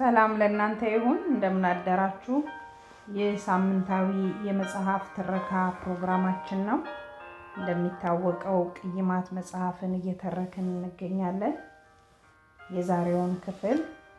ሰላም ለእናንተ ይሁን። እንደምን አደራችሁ? የሳምንታዊ የመጽሐፍ ትረካ ፕሮግራማችን ነው። እንደሚታወቀው ቅይማት መጽሐፍን እየተረክን እንገኛለን። የዛሬውን ክፍል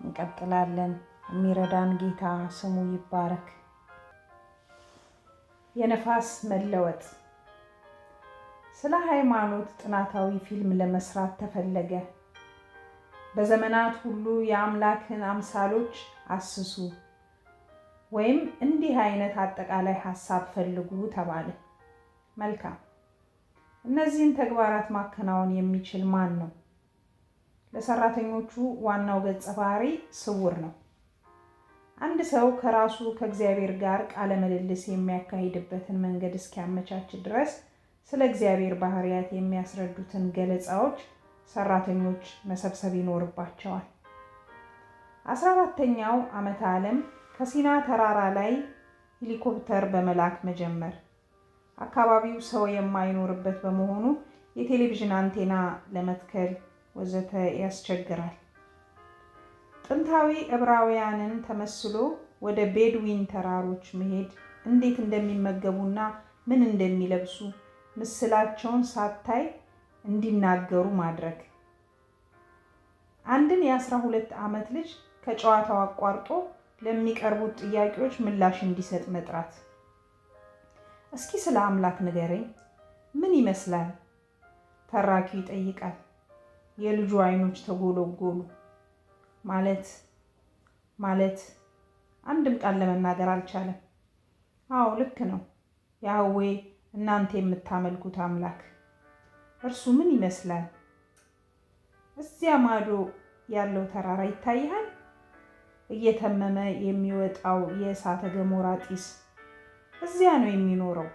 እንቀጥላለን። የሚረዳን ጌታ ስሙ ይባረክ። የነፋስ መለወጥ። ስለ ሃይማኖት ጥናታዊ ፊልም ለመስራት ተፈለገ። በዘመናት ሁሉ የአምላክን አምሳሎች አስሱ ወይም እንዲህ አይነት አጠቃላይ ሐሳብ ፈልጉ ተባለ። መልካም። እነዚህን ተግባራት ማከናወን የሚችል ማን ነው? ለሰራተኞቹ ዋናው ገጸ ባህሪ ስውር ነው። አንድ ሰው ከራሱ ከእግዚአብሔር ጋር ቃለ ምልልስ የሚያካሂድበትን መንገድ እስኪያመቻች ድረስ ስለ እግዚአብሔር ባህሪያት የሚያስረዱትን ገለጻዎች ሰራተኞች መሰብሰብ ይኖርባቸዋል። 14ኛው ዓመተ ዓለም ከሲና ተራራ ላይ ሄሊኮፕተር በመላክ መጀመር። አካባቢው ሰው የማይኖርበት በመሆኑ የቴሌቪዥን አንቴና ለመትከል ወዘተ ያስቸግራል። ጥንታዊ ዕብራውያንን ተመስሎ ወደ ቤድዊን ተራሮች መሄድ፣ እንዴት እንደሚመገቡና ምን እንደሚለብሱ ምስላቸውን ሳታይ እንዲናገሩ ማድረግ። አንድን የ12 ዓመት ልጅ ከጨዋታው አቋርጦ ለሚቀርቡት ጥያቄዎች ምላሽ እንዲሰጥ መጥራት። እስኪ ስለ አምላክ ንገረኝ፣ ምን ይመስላል? ተራኪው ይጠይቃል። የልጁ አይኖች ተጎለጎሉ። ማለት አንድም ቃል ለመናገር አልቻለም። አዎ ልክ ነው፣ ያህዌ እናንተ የምታመልኩት አምላክ። እርሱ ምን ይመስላል? እዚያ ማዶ ያለው ተራራ ይታይሃል? እየተመመ የሚወጣው የእሳተ ገሞራ ጢስ እዚያ ነው የሚኖረው።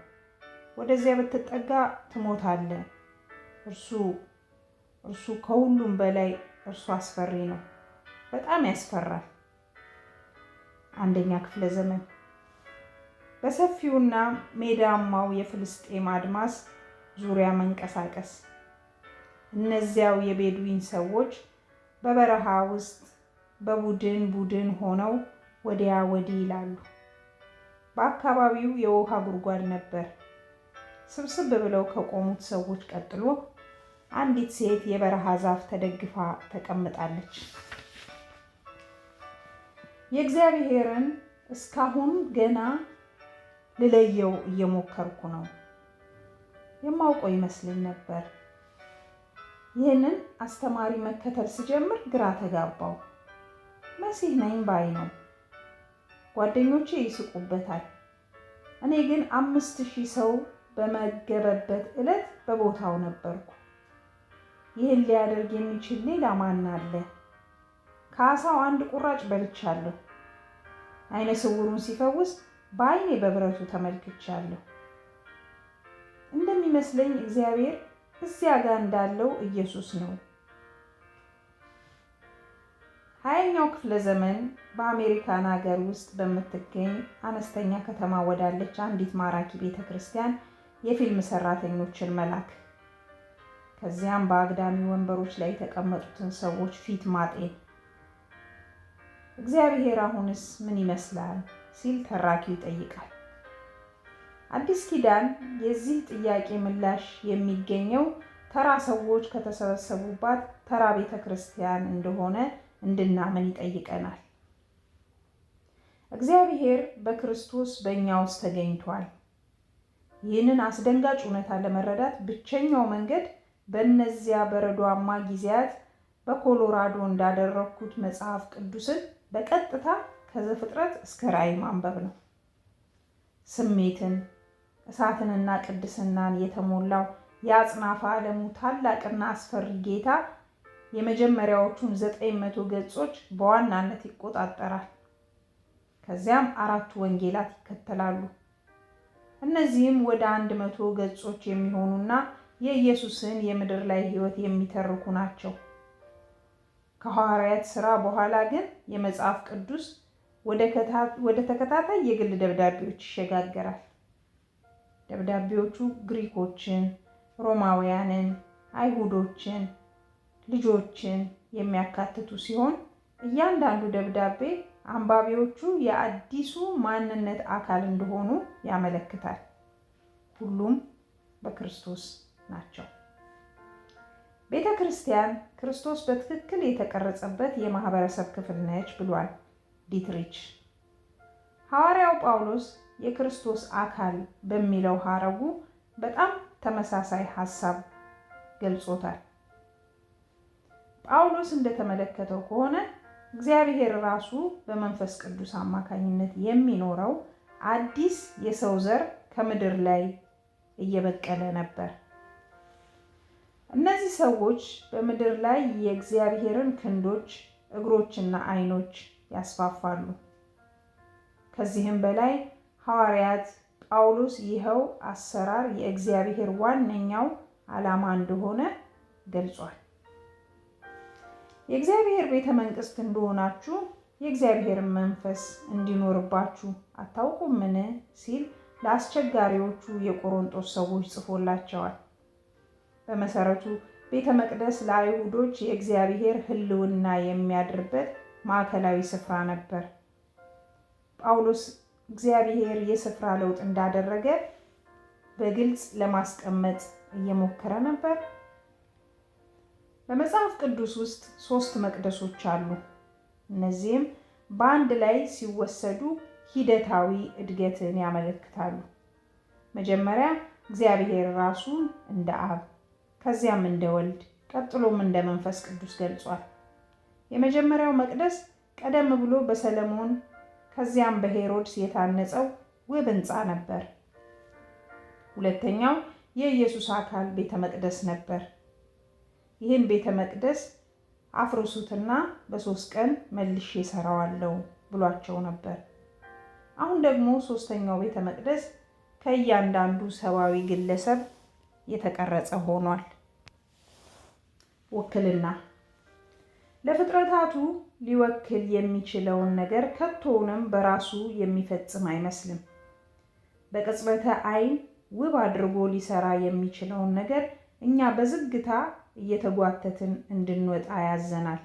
ወደዚያ ብትጠጋ ትሞታለህ። እርሱ ከሁሉም በላይ እርሱ አስፈሪ ነው። በጣም ያስፈራል። አንደኛ ክፍለ ዘመን። በሰፊውና ሜዳማው የፍልስጤም አድማስ ዙሪያ መንቀሳቀስ። እነዚያው የቤድዊን ሰዎች በበረሃ ውስጥ በቡድን ሆነው ወዲያ ወዲህ ይላሉ። በአካባቢው የውሃ ጉድጓድ ነበር። ስብስብ ብለው ከቆሙት ሰዎች ቀጥሎ አንዲት ሴት የበረሃ ዛፍ ተደግፋ ተቀምጣለች። የእግዚአብሔርን እስካሁን ገና ልለየው እየሞከርኩ ነው። የማውቀው ይመስለኝ ነበር። ይህንን አስተማሪ መከተል ስጀምር ግራ ተጋባው። መሲህ ነኝ ባይ ነው። ጓደኞቼ ይስቁበታል። እኔ ግን 5000 ሰው በመገበበት ዕለት በቦታው ነበርኩ። ይህን ሊያደርግ የሚችል ሌላ ማን አለ? ከዓሳው አንድ ቁራጭ በልቻለሁ። አይነ ስውሩን ሲፈውስ በአይኔ በብረቱ ተመልክቻለሁ። እንደሚመስለኝ እግዚአብሔር እዚያ ጋር እንዳለው ኢየሱስ ነው። 20ኛው ክፍለ ዘመን በአሜሪካን ሀገር ውስጥ በምትገኝ አነስተኛ ከተማ ወዳለች አንዲት ማራኪ ቤተክርስቲያን የፊልም ሰራተኞችን መላክ። ከዚያም በአግዳሚ ወንበሮች ላይ የተቀመጡትን ሰዎች ፊት ማጤን። እግዚአብሔር አሁንስ ምን ይመስላል ሲል ተራኪው ይጠይቃል። አዲስ ኪዳን የዚህ ጥያቄ ምላሽ የሚገኘው ተራ ሰዎች ከተሰበሰቡባት ተራ ቤተክርስቲያን እንደሆነ እንድናምን ይጠይቀናል። እግዚአብሔር በክርስቶስ በእኛ ውስጥ ተገኝቷል። ይህንን አስደንጋጭ እውነታ ለመረዳት ብቸኛው መንገድ በእነዚያ በረዷማ ጊዜያት በኮሎራዶ እንዳደረግኩት መጽሐፍ ቅዱስን በቀጥታ ከዘፍጥረት እስከ ራዕይ ማንበብ ነው። ስሜትን፣ እሳትንና ቅድስናን የተሞላው የአጽናፈ ዓለሙ ታላቅና አስፈሪ ጌታ የመጀመሪያዎቹን 900 ገጾች በዋናነት ይቆጣጠራል። ከዚያም 4 ወንጌላት ይከተላሉ። እነዚህም ወደ 100 ገጾች የሚሆኑና የኢየሱስን የምድር ላይ ሕይወት የሚተርኩ ናቸው። ከሐዋርያት ሥራ በኋላ ግን የመጽሐፍ ቅዱስ ወደ ተከታታይ የግል ደብዳቤዎች ይሸጋገራል። ደብዳቤዎቹ ግሪኮችን፣ ሮማውያንን፣ አይሁዶችን፣ ልጆችን የሚያካትቱ ሲሆን እያንዳንዱ ደብዳቤ አንባቢዎቹ የአዲሱ ማንነት አካል እንደሆኑ ያመለክታል። ሁሉም በክርስቶስ ናቸው። ቤተ ክርስቲያን ክርስቶስ በትክክል የተቀረጸበት የማህበረሰብ ክፍል ነች ብሏል ዲትሪች። ሐዋርያው ጳውሎስ የክርስቶስ አካል በሚለው ሐረጉ በጣም ተመሳሳይ ሐሳብ ገልጾታል። ጳውሎስ እንደተመለከተው ከሆነ እግዚአብሔር ራሱ በመንፈስ ቅዱስ አማካኝነት የሚኖረው አዲስ የሰው ዘር ከምድር ላይ እየበቀለ ነበር። እነዚህ ሰዎች በምድር ላይ የእግዚአብሔርን ክንዶች፣ እግሮችና ዓይኖች ያስፋፋሉ። ከዚህም በላይ ሐዋርያት ጳውሎስ ይኸው አሰራር የእግዚአብሔር ዋነኛው ዓላማ እንደሆነ ገልጿል። የእግዚአብሔር ቤተ መንግሥት እንደሆናችሁ የእግዚአብሔርን መንፈስ እንዲኖርባችሁ አታውቁምን? ሲል ለአስቸጋሪዎቹ የቆሮንቶስ ሰዎች ጽፎላቸዋል። በመሰረቱ ቤተ መቅደስ ለአይሁዶች የእግዚአብሔር ሕልውና የሚያድርበት ማዕከላዊ ስፍራ ነበር። ጳውሎስ እግዚአብሔር የስፍራ ለውጥ እንዳደረገ በግልጽ ለማስቀመጥ እየሞከረ ነበር። በመጽሐፍ ቅዱስ ውስጥ 3 መቅደሶች አሉ። እነዚህም በአንድ ላይ ሲወሰዱ ሂደታዊ እድገትን ያመለክታሉ። መጀመሪያ እግዚአብሔር ራሱን እንደ አብ፣ ከዚያም እንደ ወልድ፣ ቀጥሎም እንደ መንፈስ ቅዱስ ገልጿል። የመጀመሪያው መቅደስ ቀደም ብሎ በሰለሞን ከዚያም በሄሮድስ የታነጸው ውብ ሕንፃ ነበር። ሁለተኛው የኢየሱስ አካል ቤተ መቅደስ ነበር። ይህን ቤተ መቅደስ አፍርሱትና በ3 ቀን መልሼ እሰራዋለሁ ብሏቸው ነበር። አሁን ደግሞ 3ኛው ቤተ መቅደስ ከእያንዳንዱ ሰብአዊ ግለሰብ የተቀረጸ ሆኗል። ውክልና ለፍጥረታቱ ሊወክል የሚችለውን ነገር ከቶውንም በራሱ የሚፈጽም አይመስልም። በቅጽበተ ዓይን ውብ አድርጎ ሊሰራ የሚችለውን ነገር እኛ በዝግታ እየተጓተትን እንድንወጣ ያዘናል።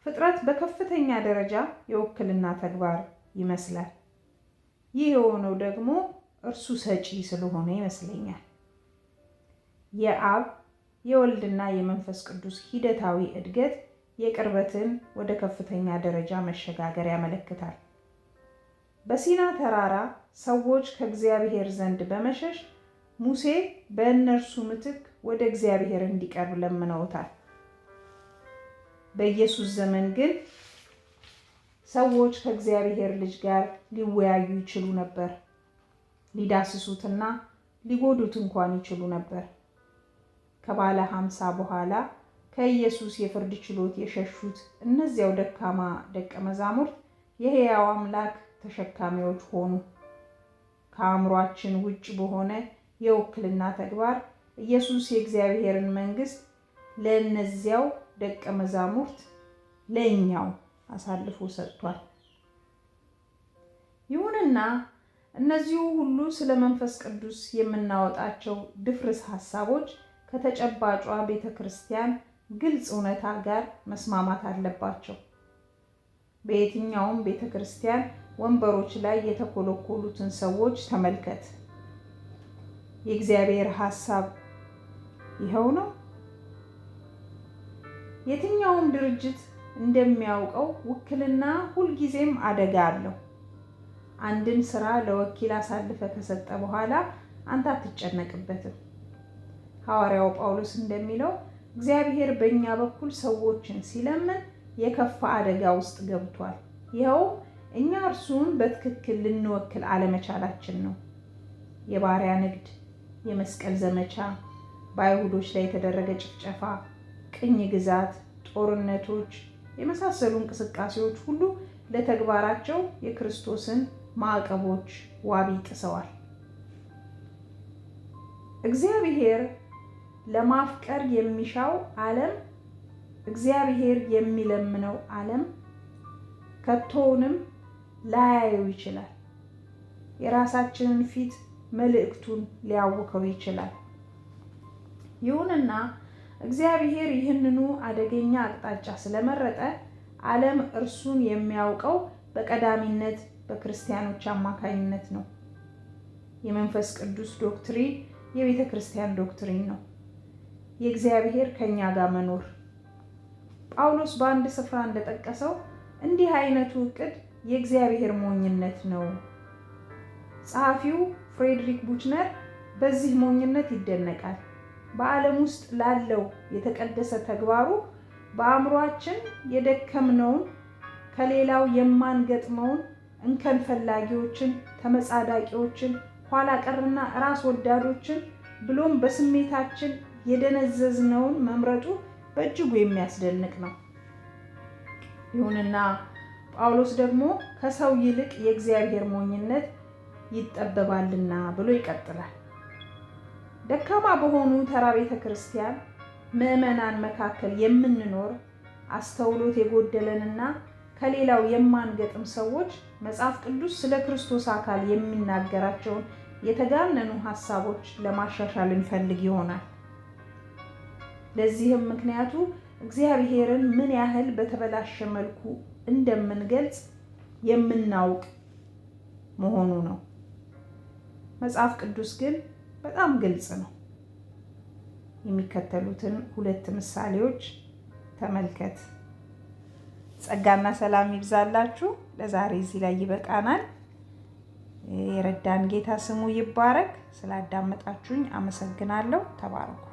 ፍጥረት በከፍተኛ ደረጃ የውክልና ተግባር ይመስላል። ይህ የሆነው ደግሞ እርሱ ሰጪ ስለሆነ ይመስለኛል። የአብ የወልድና የመንፈስ ቅዱስ ሂደታዊ እድገት የቅርበትን ወደ ከፍተኛ ደረጃ መሸጋገር ያመለክታል። በሲና ተራራ ሰዎች ከእግዚአብሔር ዘንድ በመሸሽ ሙሴ በእነርሱ ምትክ ወደ እግዚአብሔር እንዲቀርብ ለምነውታል። በኢየሱስ ዘመን ግን ሰዎች ከእግዚአብሔር ልጅ ጋር ሊወያዩ ይችሉ ነበር። ሊዳስሱትና ሊጎዱት እንኳን ይችሉ ነበር። ከባለ 50 በኋላ ከኢየሱስ የፍርድ ችሎት የሸሹት እነዚያው ደካማ ደቀ መዛሙርት የሕያው አምላክ ተሸካሚዎች ሆኑ። ከአእምሯችን ውጭ በሆነ የውክልና ተግባር ኢየሱስ የእግዚአብሔርን መንግሥት ለእነዚያው ደቀ መዛሙርት ለእኛው አሳልፎ ሰጥቷል። ይሁንና እነዚሁ ሁሉ ስለ መንፈስ ቅዱስ የምናወጣቸው ድፍርስ ሐሳቦች ከተጨባጯ ቤተ ክርስቲያን ግልጽ እውነታ ጋር መስማማት አለባቸው። በየትኛውም ቤተ ክርስቲያን ወንበሮች ላይ የተኮለኮሉትን ሰዎች ተመልከት። የእግዚአብሔር ሐሳብ ይኸው ነው። የትኛውም ድርጅት እንደሚያውቀው ውክልና ሁልጊዜም አደጋ አለው። አንድን ስራ ለወኪል አሳልፈ ከሰጠ በኋላ አንተ አትጨነቅበትም። ሐዋርያው ጳውሎስ እንደሚለው እግዚአብሔር በእኛ በኩል ሰዎችን ሲለምን የከፋ አደጋ ውስጥ ገብቷል። ይኸው እኛ እርሱን በትክክል ልንወክል አለመቻላችን ነው። የባሪያ ንግድ፣ የመስቀል ዘመቻ፣ በአይሁዶች ላይ የተደረገ ጭፍጨፋ፣ ቅኝ ግዛት፣ ጦርነቶች የመሳሰሉ እንቅስቃሴዎች ሁሉ ለተግባራቸው የክርስቶስን ማዕቀቦች ዋቢ ጥሰዋል። እግዚአብሔር ለማፍቀር የሚሻው ዓለም፣ እግዚአብሔር የሚለምነው ዓለም ከቶውንም ላያየው ይችላል። የራሳችንን ፊት መልእክቱን ሊያውከው ይችላል። ይሁንና እግዚአብሔር ይህንኑ አደገኛ አቅጣጫ ስለመረጠ ዓለም እርሱን የሚያውቀው በቀዳሚነት በክርስቲያኖች አማካኝነት ነው። የመንፈስ ቅዱስ ዶክትሪን የቤተ ክርስቲያን ዶክትሪን ነው። የእግዚአብሔር ከኛ ጋር መኖር። ጳውሎስ በአንድ ስፍራ እንደጠቀሰው እንዲህ አይነቱ ዕቅድ የእግዚአብሔር ሞኝነት ነው። ጸሐፊው ፍሬድሪክ ቡችነር በዚህ ሞኝነት ይደነቃል። በዓለም ውስጥ ላለው የተቀደሰ ተግባሩ በአእምሯችን የደከምነውን ከሌላው የማንገጥመውን እንከን ፈላጊዎችን፣ ተመጻዳቂዎችን፣ ኋላ ቀርና ራስ ወዳዶችን ብሎም በስሜታችን የደነዘዝነውን መምረጡ በእጅጉ የሚያስደንቅ ነው። ይሁንና ጳውሎስ ደግሞ ከሰው ይልቅ የእግዚአብሔር ሞኝነት ይጠበባልና ብሎ ይቀጥላል። ደካማ በሆኑ ተራ ቤተ ክርስቲያን ምዕመናን መካከል የምንኖር አስተውሎት የጎደለንና ከሌላው የማንገጥም ሰዎች መጽሐፍ ቅዱስ ስለ ክርስቶስ አካል የሚናገራቸውን የተጋነኑ ሐሳቦች ለማሻሻል እንፈልግ ይሆናል። ለዚህም ምክንያቱ እግዚአብሔርን ምን ያህል በተበላሸ መልኩ እንደምንገልጽ የምናውቅ መሆኑ ነው። መጽሐፍ ቅዱስ ግን በጣም ግልጽ ነው። የሚከተሉትን 2 ምሳሌዎች ተመልከት። ጸጋና ሰላም ይብዛላችሁ። ለዛሬ እዚህ ላይ ይበቃናል። የረዳን ጌታ ስሙ ይባረክ። ስላዳመጣችሁኝ አመሰግናለሁ። ተባረኩ።